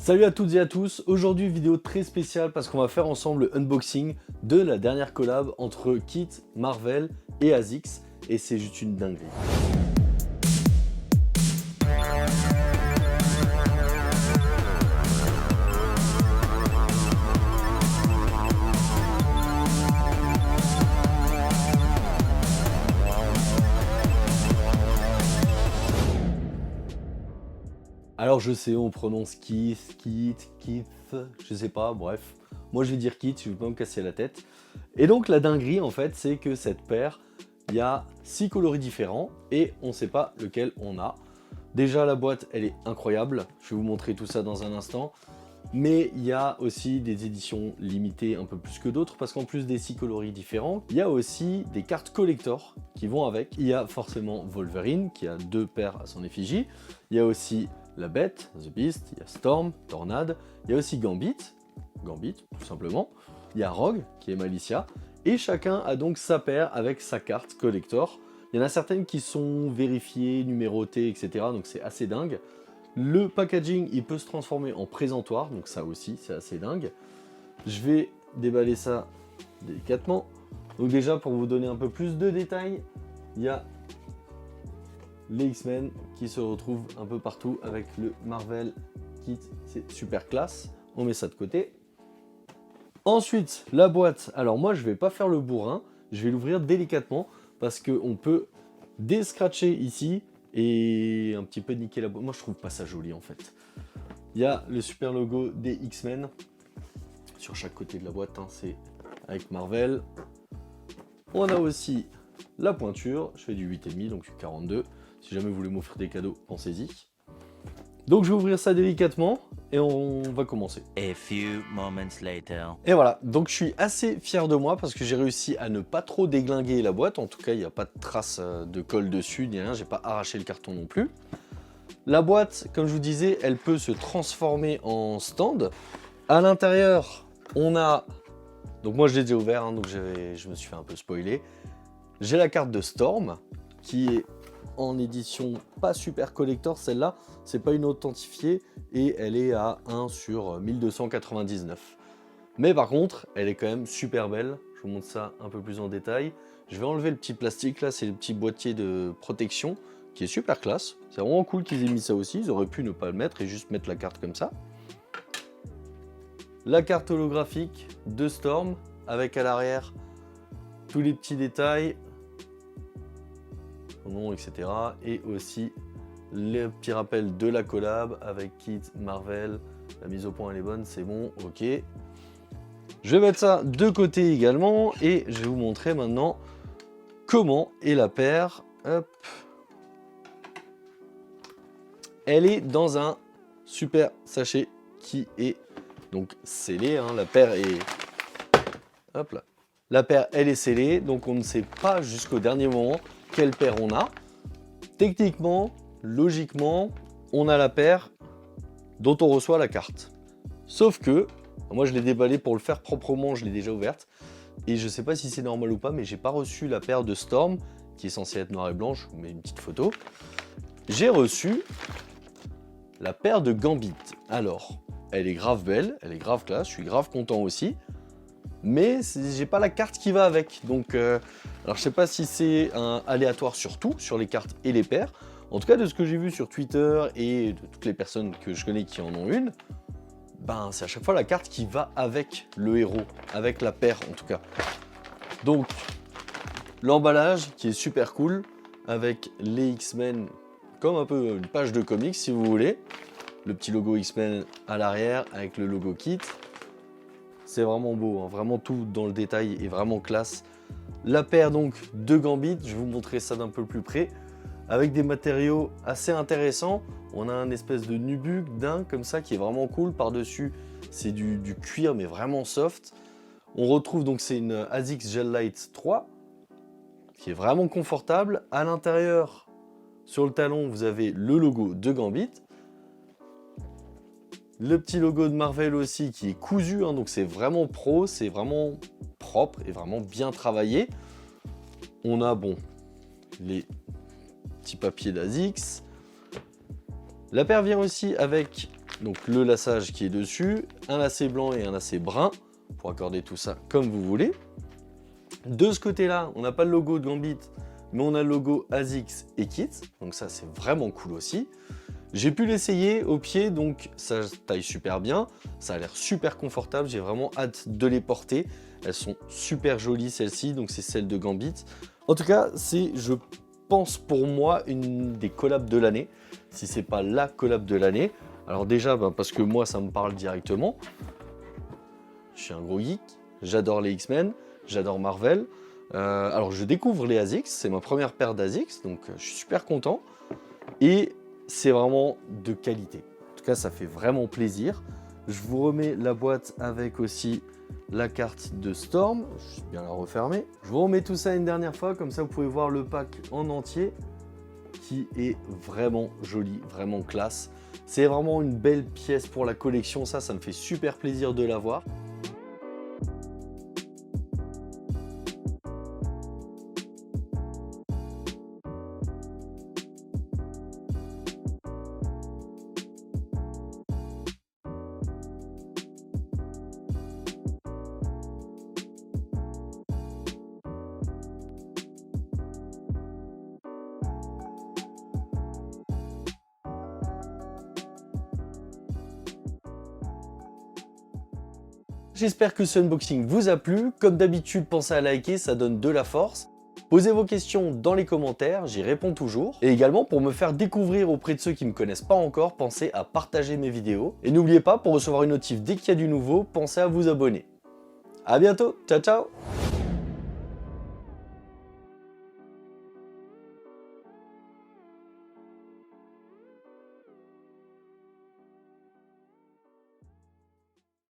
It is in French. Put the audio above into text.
Salut à toutes et à tous, aujourd'hui vidéo très spéciale parce qu'on va faire ensemble le unboxing de la dernière collab entre Kit, Marvel et ASICS et c'est juste une dinguerie. Alors je sais, on prononce Keith, je sais pas, bref. Moi je vais dire Kit, je vais pas me casser la tête. Et donc la dinguerie en fait, c'est que cette paire, il y a 6 coloris différents et on sait pas lequel on a. Déjà la boîte, elle est incroyable, je vais vous montrer tout ça dans un instant. Mais il y a aussi des éditions limitées un peu plus que d'autres parce qu'en plus des 6 coloris différents, il y a aussi des cartes collector qui vont avec. Il y a forcément Wolverine qui a 2 paires à son effigie. Il y a aussi la Bête, The Beast, il y a Storm, Tornade, il y a aussi Gambit tout simplement. Il y a Rogue qui est Malicia et chacun a donc sa paire avec sa carte collector. Il y en a certaines qui sont vérifiées, numérotées, etc. donc c'est assez dingue. Le packaging, il peut se transformer en présentoir, donc ça aussi, c'est assez dingue. Je vais déballer ça délicatement. Donc déjà, pour vous donner un peu plus de détails, il y a les X-Men qui se retrouvent un peu partout avec le Marvel Kit. C'est super classe. On met ça de côté. Ensuite, la boîte. Alors moi, je vais pas faire le bourrin. Je vais l'ouvrir délicatement parce qu'on peut déscratcher ici et un petit peu niquer la boîte. Moi je trouve pas ça joli en fait. Il y a le super logo des X-Men sur chaque côté de la boîte, hein, c'est avec Marvel. On a aussi la pointure, je fais du 8,5 donc du 42. Si jamais vous voulez m'offrir des cadeaux, pensez-y. Donc je vais ouvrir ça délicatement et on va commencer. A few moments later. Et voilà, donc je suis assez fier de moi parce que j'ai réussi à ne pas trop déglinguer la boîte. En tout cas, il n'y a pas de traces de colle dessus, ni rien, j'ai pas arraché le carton non plus. La boîte, comme je vous disais, elle peut se transformer en stand. À l'intérieur, on a... Donc moi je l'ai déjà ouvert, hein, donc je me suis fait un peu spoiler. J'ai la carte de Storm, qui est en édition pas super collector, celle-là, c'est pas une authentifiée et elle est à 1 sur 1299. Mais par contre, elle est quand même super belle. Je vous montre ça un peu plus en détail. Je vais enlever le petit plastique là, c'est le petit boîtier de protection qui est super classe. C'est vraiment cool qu'ils aient mis ça aussi. Ils auraient pu ne pas le mettre et juste mettre la carte comme ça. La carte holographique de Storm avec à l'arrière tous les petits détails, son nom, etc. Et aussi le petit rappel de la collab avec Kit, Marvel. La mise au point elle est bonne, c'est bon, ok. Je vais mettre ça de côté également et je vais vous montrer maintenant comment est la paire. Hop. Elle est dans un super sachet qui est donc scellé, hein. La paire est... Hop là. La paire, elle est scellée, donc on ne sait pas jusqu'au dernier moment quelle paire on a. Techniquement, logiquement, on a la paire dont on reçoit la carte. Sauf que, moi je l'ai déballé pour le faire proprement, je l'ai déjà ouverte. Et je sais pas si c'est normal ou pas, mais j'ai pas reçu la paire de Storm, qui est censée être noire et blanche, je vous mets une petite photo. J'ai reçu la paire de Gambit. Alors, elle est grave belle, elle est grave classe, je suis grave content aussi. Mais j'ai pas la carte qui va avec. Donc, alors je sais pas si c'est un aléatoire sur tout, sur les cartes et les paires. En tout cas, de ce que j'ai vu sur Twitter et de toutes les personnes que je connais qui en ont une, ben c'est à chaque fois la carte qui va avec le héros, avec la paire en tout cas. Donc, l'emballage qui est super cool, avec les X-Men comme un peu une page de comics si vous voulez. Le petit logo X-Men à l'arrière avec le logo Kit. C'est vraiment beau, hein. Vraiment tout dans le détail est vraiment classe. La paire donc de Gambit, je vais vous montrer ça d'un peu plus près. Avec des matériaux assez intéressants. On a un espèce de nubuck d'un comme ça qui est vraiment cool. Par-dessus, c'est du cuir mais vraiment soft. On retrouve donc c'est une ASICS Gel Light 3 qui est vraiment confortable. À l'intérieur, sur le talon, vous avez le logo de Gambit. Le petit logo de Marvel aussi qui est cousu, hein, donc c'est vraiment pro, c'est vraiment propre et vraiment bien travaillé. On a bon les petits papiers d'ASICS. La paire vient aussi avec donc le laçage qui est dessus, un lacet blanc et un lacet brun, pour accorder tout ça comme vous voulez. De ce côté-là, on n'a pas le logo de Gambit, mais on a le logo ASICS et Kits, donc ça c'est vraiment cool aussi. J'ai pu l'essayer au pied, donc ça taille super bien, ça a l'air super confortable, j'ai vraiment hâte de les porter. Elles sont super jolies celles-ci, donc c'est celles de Gambit. En tout cas, c'est, je pense pour moi, une des collabs de l'année, si c'est pas la collab de l'année. Alors déjà, parce que moi ça me parle directement, je suis un gros geek, j'adore les X-Men, j'adore Marvel. Alors je découvre les ASICS, c'est ma première paire d'ASICS, donc je suis super content. Et c'est vraiment de qualité. En tout cas, ça fait vraiment plaisir. Je vous remets la boîte avec aussi la carte de Storm. Je vais bien la refermer. Je vous remets tout ça une dernière fois, comme ça vous pouvez voir le pack en entier qui est vraiment joli, vraiment classe. C'est vraiment une belle pièce pour la collection, ça me fait super plaisir de l'avoir. J'espère que ce unboxing vous a plu. Comme d'habitude, pensez à liker, ça donne de la force. Posez vos questions dans les commentaires, j'y réponds toujours. Et également, pour me faire découvrir auprès de ceux qui ne me connaissent pas encore, pensez à partager mes vidéos. Et n'oubliez pas, pour recevoir une notif dès qu'il y a du nouveau, pensez à vous abonner. A bientôt, ciao ciao!